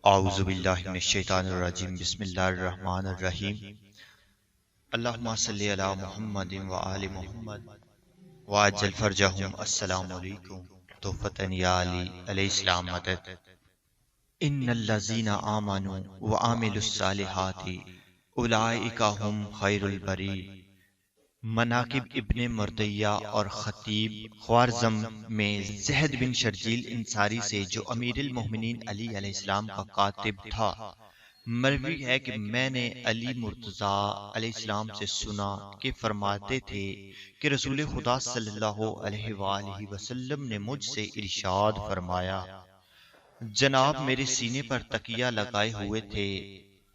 اعوذ باللہ من الشیطان الرجیم بسم اللہ الرحمن الرحیم اللہم صلی علی محمد و آل محمد وعجل فرجہم السلام علیکم تحفۃ یا علی علیہ السلام مدد ان الذین آمنوا وعملوا الصالحات اولئک هم خیر البری۔ مناقب ابن مردیہ اور خطیب خوارزم میں زہد بن شرجیل انصاری سے، جو امیر المومنین علی علیہ السلام کا کاتب تھا، مروی ہے کہ میں نے علی مرتضیٰ علیہ السلام سے سنا کہ فرماتے تھے کہ رسول خدا صلی اللہ علیہ وآلہ وسلم نے مجھ سے ارشاد فرمایا، جناب میرے سینے پر تکیہ لگائے ہوئے تھے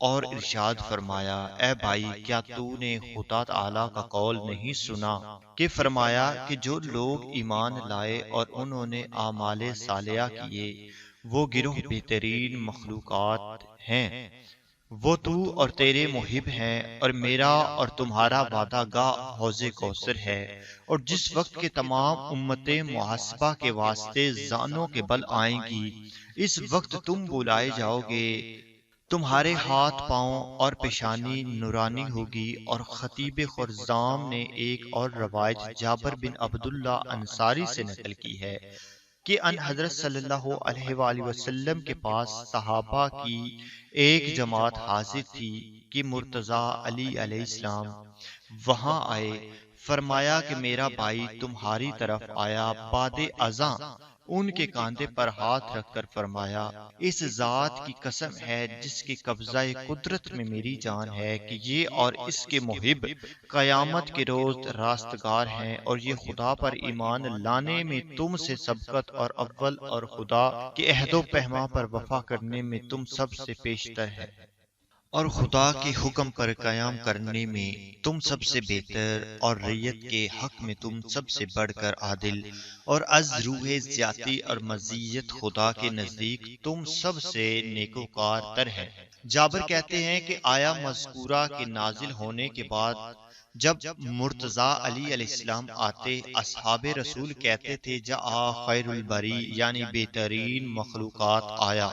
اور ارشاد فرمایا، اے بھائی کیا تو نے خدا تعالی کا قول نہیں سنا کہ فرمایا کہ جو لوگ ایمان لائے اور انہوں نے اعمال صالحہ کیے وہ گروہ بہترین مخلوقات ہیں، وہ تو اور تیرے محب ہیں، اور میرا اور تمہارا وعدہ گاہ حوض کوثر ہے، اور جس وقت کے تمام امتیں محاسبہ کے واسطے زانوں کے بل آئیں گی، اس وقت تم بلائے جاؤ گے، تمہارے ہاتھ پاؤں اور پیشانی نورانی ہوگی۔ اور خطیب خرزام نے ایک اور روایت جابر بن عبداللہ انصاری سے نقل کی ہے کہ ان حضرت صلی اللہ علیہ وآلہ وسلم کے پاس صحابہ کی ایک جماعت حاضر تھی کہ مرتضیٰ علی علیہ السلام وہاں آئے، فرمایا کہ میرا بھائی تمہاری طرف آیا، بعد اذاں ان کے کاندھے پر ہاتھ رکھ کر فرمایا، اس ذات کی قسم ہے جس کے قبضہ قدرت میں میری جان ہے کہ یہ اور اس کے محب قیامت کے روز راستگار ہیں، اور یہ خدا پر ایمان لانے میں تم سے سبقت اور اول، اور خدا کے عہد و پیمان پر وفا کرنے میں تم سب سے پیشتر ہے، اور خدا کے حکم پر قیام کرنے میں تم سب سے بہتر، اور ریت کے حق میں تم سب سے بڑھ کر عادل، اور از روح زیادتی اور مزیت خدا کے نزدیک تم سب سے نیکوکار تر ہے۔ جابر کہتے ہیں کہ آیا مذکورہ کے نازل ہونے کے بعد جب مرتضیٰ علی علیہ السلام آتے، اصحاب رسول کہتے تھے جاء خیر البری، یعنی بہترین مخلوقات آیا۔